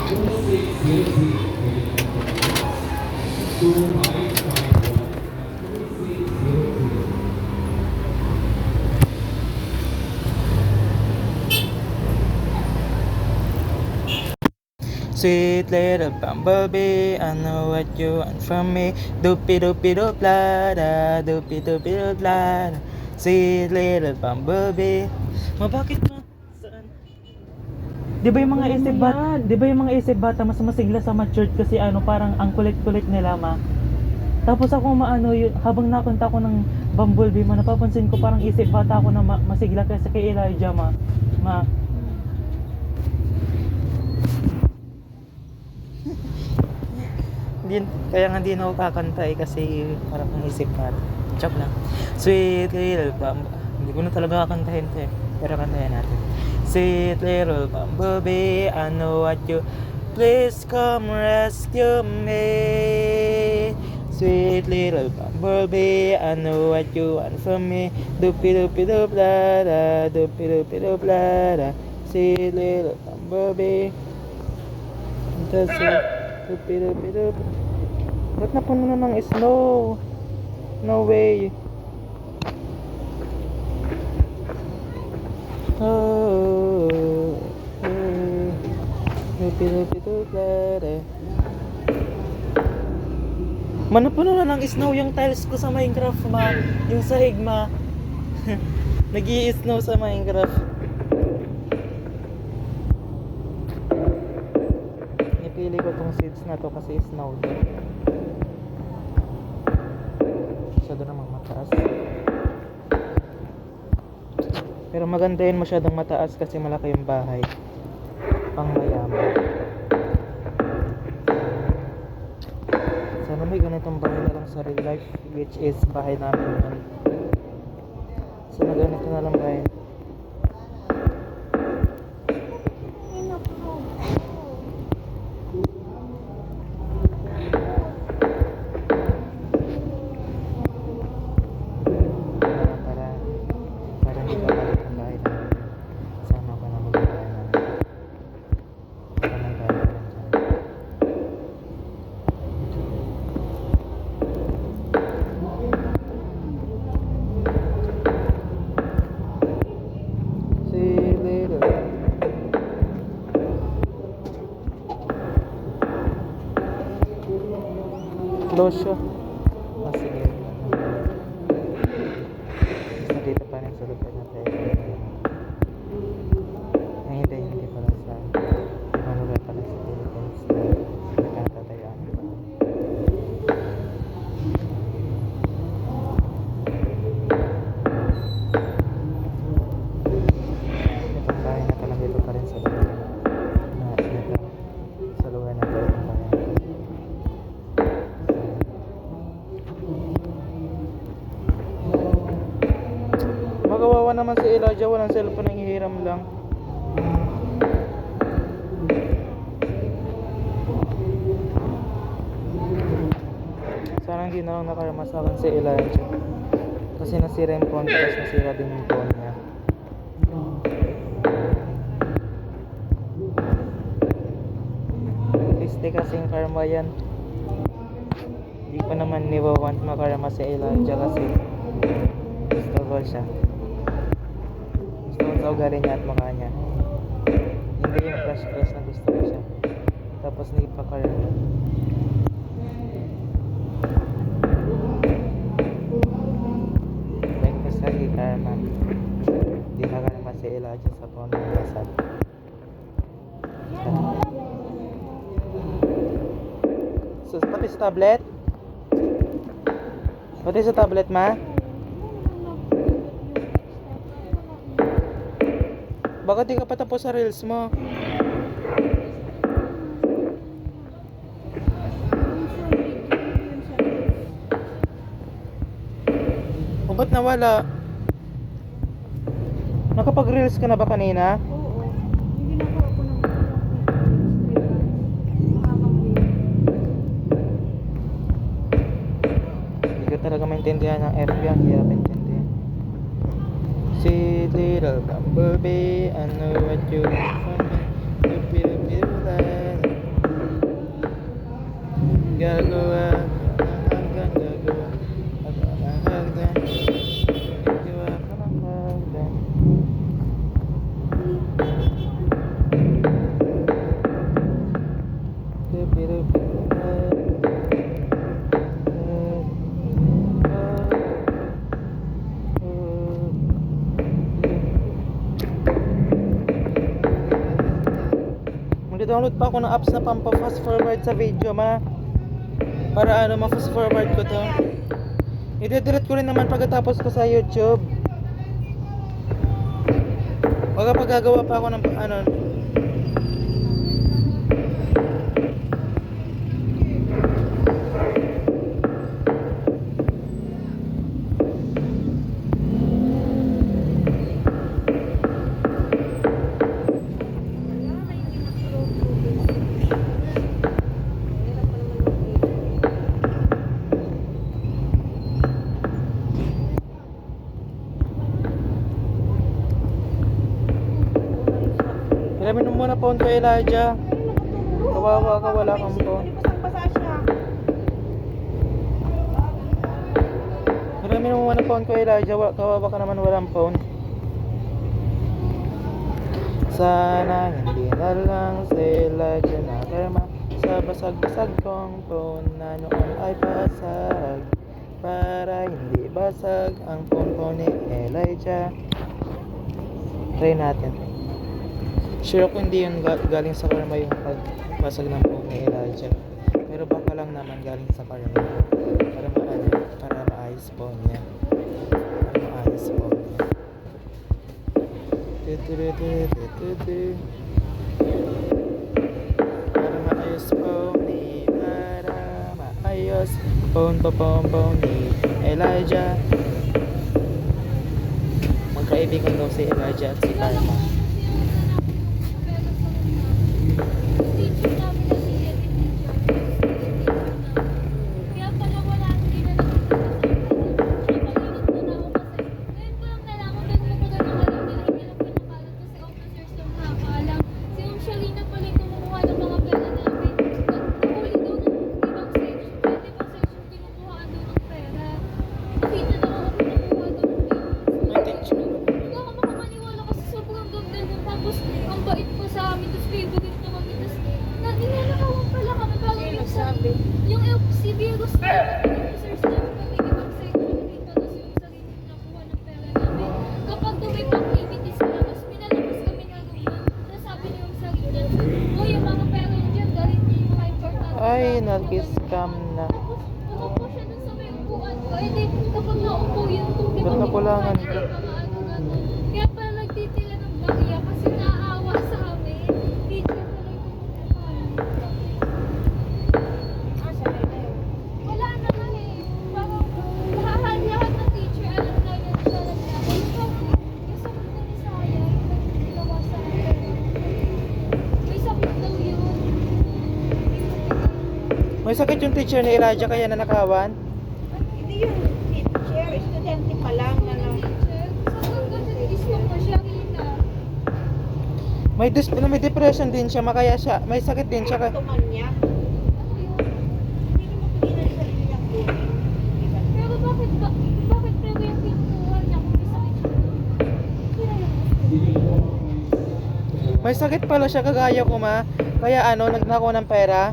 Sweet little bumblebee, I know what you want from me. Doopy doopy doop la da, doopy doopy doop la da. Sweet little bumblebee. Bakit ma? Saan? Di ba yung mga isip bata, di ba yung mga isip bata mas masigla sa matured kasi ano parang ang kulit-kulit nila ma. Tapos ako maano yun, habang nakanta ko ng bumblebee ma, napapansin ko parang isip bata ako na masigla kasi kay Elijah ma. Hindi, kaya nga hindi na ako kakanta kasi parang ang isip natin. Joke lang. Sweet little bumblebee. Hindi ko na talaga kakantahin to eh. Pero kantahin natin. Sweet little bumblebee, I know what you... Please come rescue me. Sweet little bumblebee, I know what you want from me. Doopy doopy doop la da, doopy doopy doop la da. Sweet little bumblebee. Just doopy doopy doop. Ba't napuno na ng snow? No way. Oh, doopy doopy doop la da. Napuno na ng snow yung tiles ko sa Minecraft ma. Yung sahig ma. Nag-i-snow sa Minecraft. Nipili ko tong seeds na to kasi snow din. Masyado namang mataas. Pero maganda yun masyadong mataas kasi malaki yung bahay. Pang mayaman. Sana may ganitong bahay na lang sa real life, which is bahay namin yun. Sana ganito na lang bahay. Para hindi ka balik ang bahay namin. Sama ko na mag-bahay namin. Para may bahay na lang dyan. See you later. Close siya. Sige. Basta dito pa rin sa lugar natin. Ay, hindi pala sa ibang lugar pala sa Philippines na nagkatatayaan. Itong bahay na pala dito pa rin sa lugar na dito sa lugar na ito itong bahay. Magawawa naman si Elijah, walang cellphone, ang hihiram lang. Sana hindi na lang nakaramasakan si Elijah kasi nasira yung phone, tapos nasira din yung phone niya. Triste kasing karma yan. Hindi ko naman niwawant makarama si Elijah kasi gusto ko siya. Gusto ko sa ugali niya at mukha niya. Hindi yung crush na gusto ko siya. Tapos hindi pa karama. Thank you sa karma. Hindi nakarama si Elijah sa phone ng kasal. So, pati sa tablet? Pati sa tablet ma? Bakit di ka pa tapos sa reels mo? O ba't nawala? Nakapag-reels ka na ba kanina? Oo. Hindi na ako ng Hindi ka talaga maintindihan ng FB. Ang hirap intindihan. Sweet little bumblebee, I know what you want from me. gagawa hanggang gagawa ang hagdan gagawa ka ng hagdan. Mag-download pa ako ng apps na pampa-fast forward sa video para ma-fast forward ko to. I-delete ko rin naman pagkatapos ko sa YouTube. Wag pa gagawa pa ako ng Hiramin mo muna phone ko, Elijah. Kawawa ka, wala kang phone. Basang-basa siya. Hiramin mo muna phone ko, Elijah. Kawawa ka naman, walang phone. Sana hindi na lang si Elijah nakarma sa basag-basag kong phone na noon ay basag. Para hindi basag ang phone ko ni Elijah. Try natin. Sure ako hindi yun galing sa karma yung pagbasag ng phone ni Elijah. Pero baka lang naman galing sa karma. Para maayos phone niya. Para maayos phone niya. Para maayos phone ni. Para maayos phone ni Elijah. Magkaibigan daw si Elijah at si Karma. Yung si Virus na officers namin nakikipag-section dito, tapos yung sarili nila kuha ng pera namin. Kapag may activities sila, mas pinalabas kami nga doon. Tapos sabi niya yung sarili niya, oh, yung mga pera niya dyan, galing niya yung mga importante. Ay, nag-scam na. Tapos umupo siya dun sa may upuan ko. Eh di, kapag naupo yun, kung di Ba't nakulangan ka? Kaya pala nagtitila ng bariya kasi naaawa sa amin. Teacher ko lang wala na nga eh. Parang lahat ng teacher alam na yun siya naglakad. Yung sakit na ni Saya, yung nagtawa sa akin. May sakit daw yun. May sakit yung teacher ni Elijah kaya nanakawan. Hindi yun, teacher, estudyante pa lang na lang. Teacher, sa hanggang nag-i-stroke na siya, Rina. May depression din siya, kaya siya, may sakit din siya. Tuman niya. Ano yun? Hindi mo pigilan sa sarili niyang buhay. Diba? Pero bakit pero yung kinukuha niya kung may sakit siya? May sakit pala siya kagaya ko kaya nagnakaw ng pera.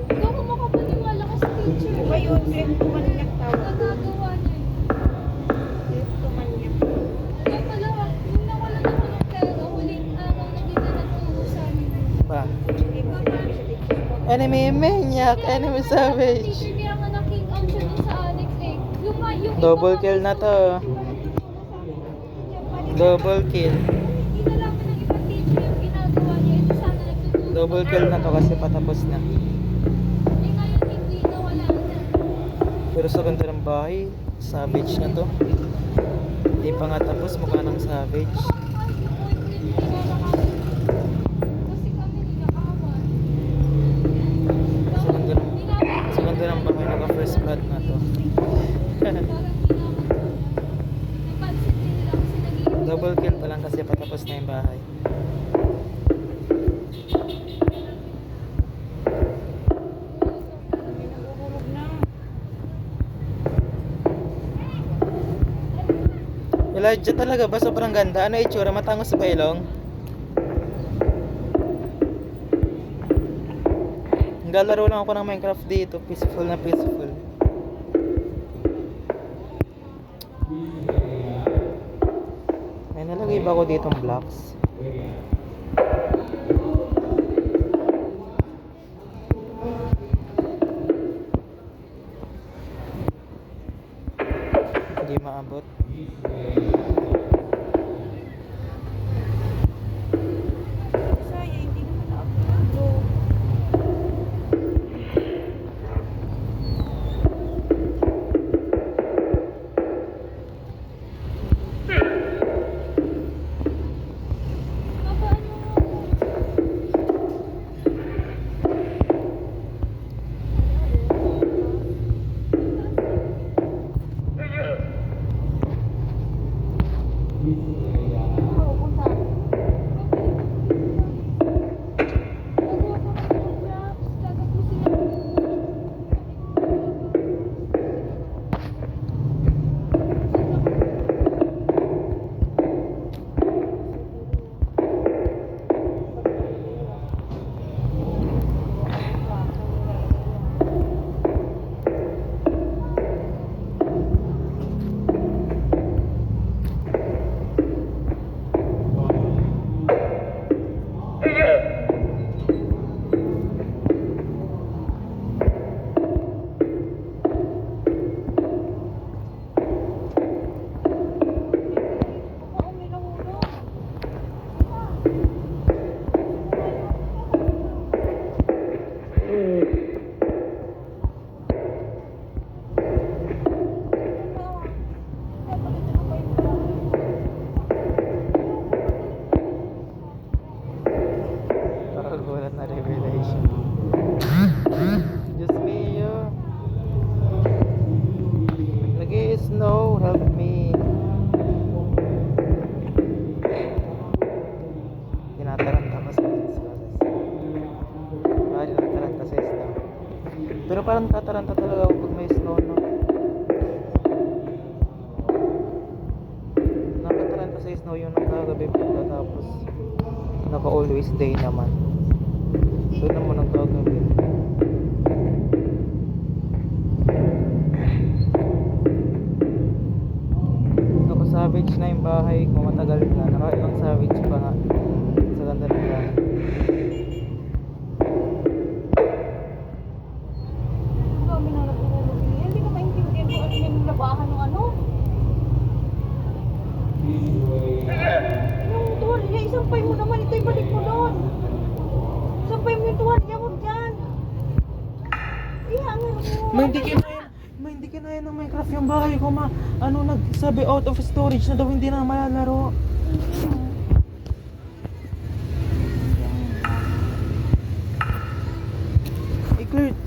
Hindi ako makapaniwala kasi teacher. Diba yun, tuman niya tawag. Nagagawa niya. Tuman niya. Kaya pala, nung nawalan ako ng pera, huling araw na din na nagturo sa amin. Pa. Hindi mo sinabi sa teacher mo. Enemy maniac, enemy savage. Teacher, kaya nga na-king out siya dun sa annex eh. Yung Double kill na to. Double kill. Hindi na lang ng ibang teacher yung ginagawa niya. Ito sana nagtuturo. Double kill na to kasi patapos na. Eh ngayon hindi na, wala na. Pero sa ganda ng bahay, savage na to. Hindi pa nga tapos, mukha ng savage. Kasi kami nag-aawan. Sa ganda ng bahay, naka first blood na to. Parang napansin din nila kasi nag-iiwan. Double kill pa lang kasi patapos na yung bahay. Legit talaga ba? Sobrang ganda. Ano itsura? Matangos sa ilong? Naglalaro lang ako ng Minecraft dito. Peaceful na peaceful. May nalagay ba ako ditong blocks? Hindi maabot. Sayang, hindi naman na-upload. Babaan mo nga ako. Oo, punta. Gagawa ko ng Roblox. Gagapusin ako. Oo, may nahulog. Nakakagulat na revelation. Just me, yo. Nag-i-snow, help me. Tinataranta ko sa snow. Tinataranta sa snow. Pero parang tataranta talaga ako pag may snow, no? Nakataranta sa snow yung nagkagabi pagkatapos naka-always day naman. Doon naman nagkagabi. Naka-savage na yung bahay ko, matagal na. Nakailang savage pa nga. Sa ganda ng bahay. Ang dami na nahulog. Hindi ko maintindihan kung ano yung labahan ng ano. Yung tuwalya, isampay mo naman. Ito ibalik mo doon. Isampay mo yung tuwalya, huwag dyan. Ihangan mo. Hindi kinaya ng Minecraft yung bahay ko, ma. Ano, nagsabi out of storage na daw, hindi na malalaro.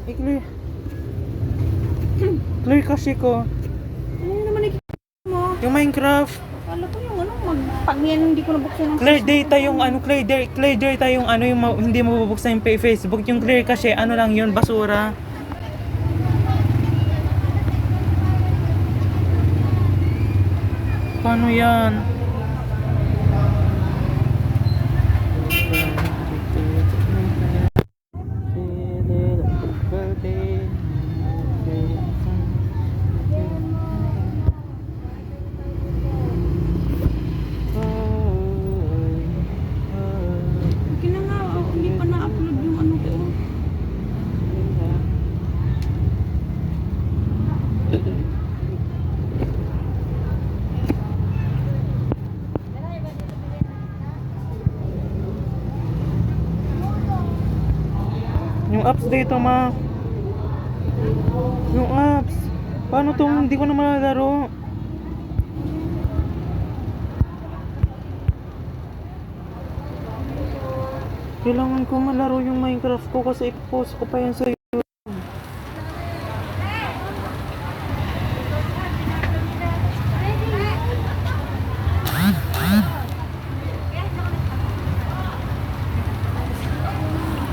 I-clear. Clear kasi ko. Ano yun naman nakikita mo? Yung Minecraft. Kala ko yung ano, pag yan hindi ko nabuksan ng Clear data yung ano, clear data yung ano, yung hindi mabubuksan yung Facebook. Yung clear kasi, ano lang yun, basura. Paano yan? Hindi na nga, hindi pa na-upload yung ano ko. Yung apps dito, ma. Yung apps. Paano tong hindi ko na malalaro? Kailangan ko malaro yung Minecraft ko kasi ipopost ko pa yan sa YouTube.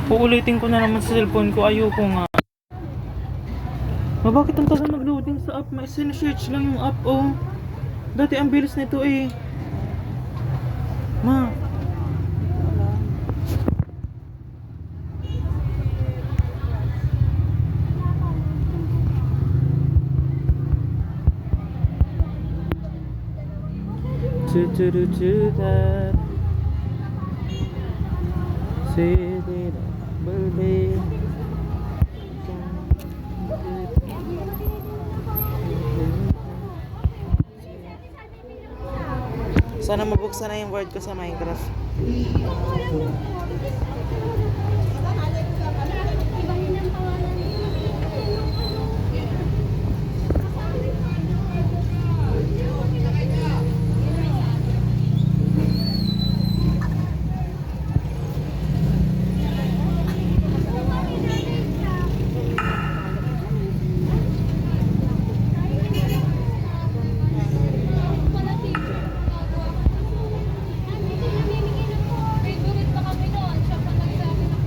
Uulitin ko na naman sa cellphone ko, ayoko nga. Bakit ang tagal mag-loading sa app? May sinesearch lang yung app, oh. Dati ang bilis nito eh. Ma. To that city believe. Sana mabuksan na yung word ko sa Minecraft. Ibahin ang pangalan. Favorite pa kami noon. Siya pa nagsabi ng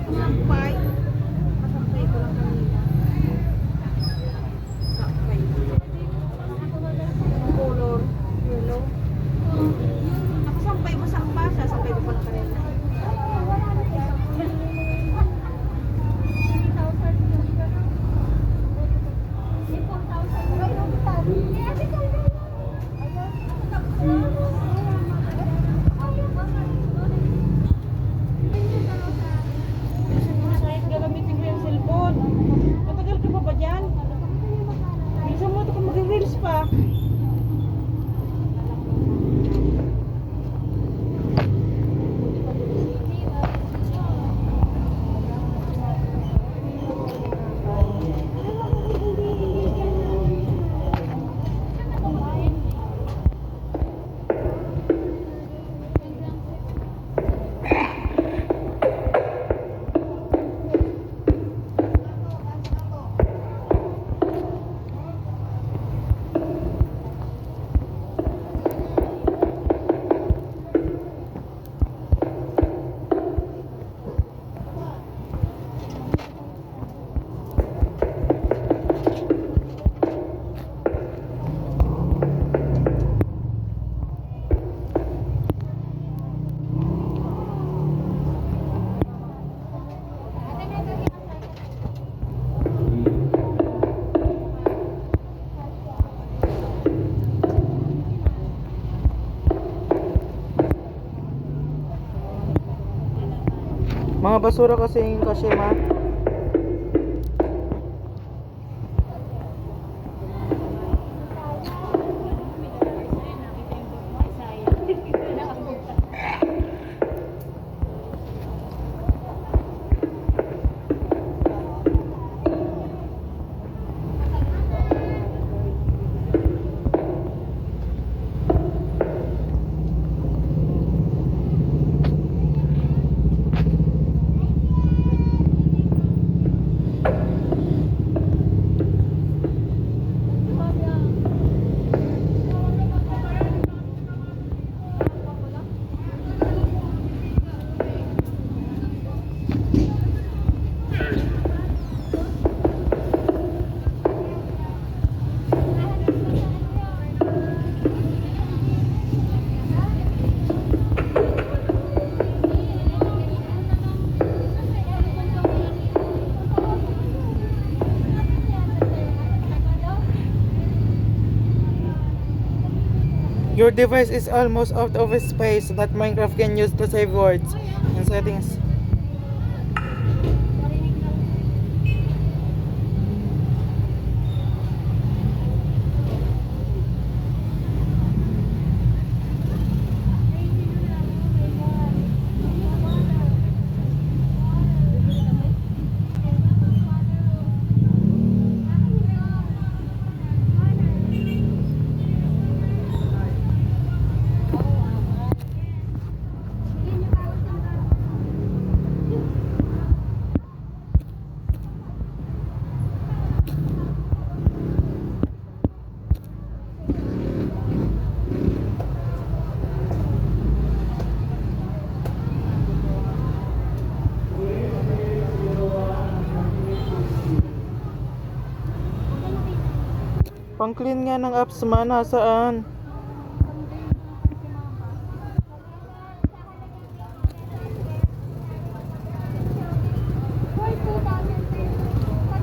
Sampay. Kasampay ko lang kanina. Sampay. Color. Yellow. Nakasampay mo samba. Sasampay ko pala kanina. Kahit gagamitin ko yung cellphone. Matagal ka pa ba dyan? Bilisan mo ito kung mag-reels pa. Mga basura kasi yung ma. Your device is almost out of space that Minecraft can use to save words and settings. Ang clean nga ng apps ma, nasaan?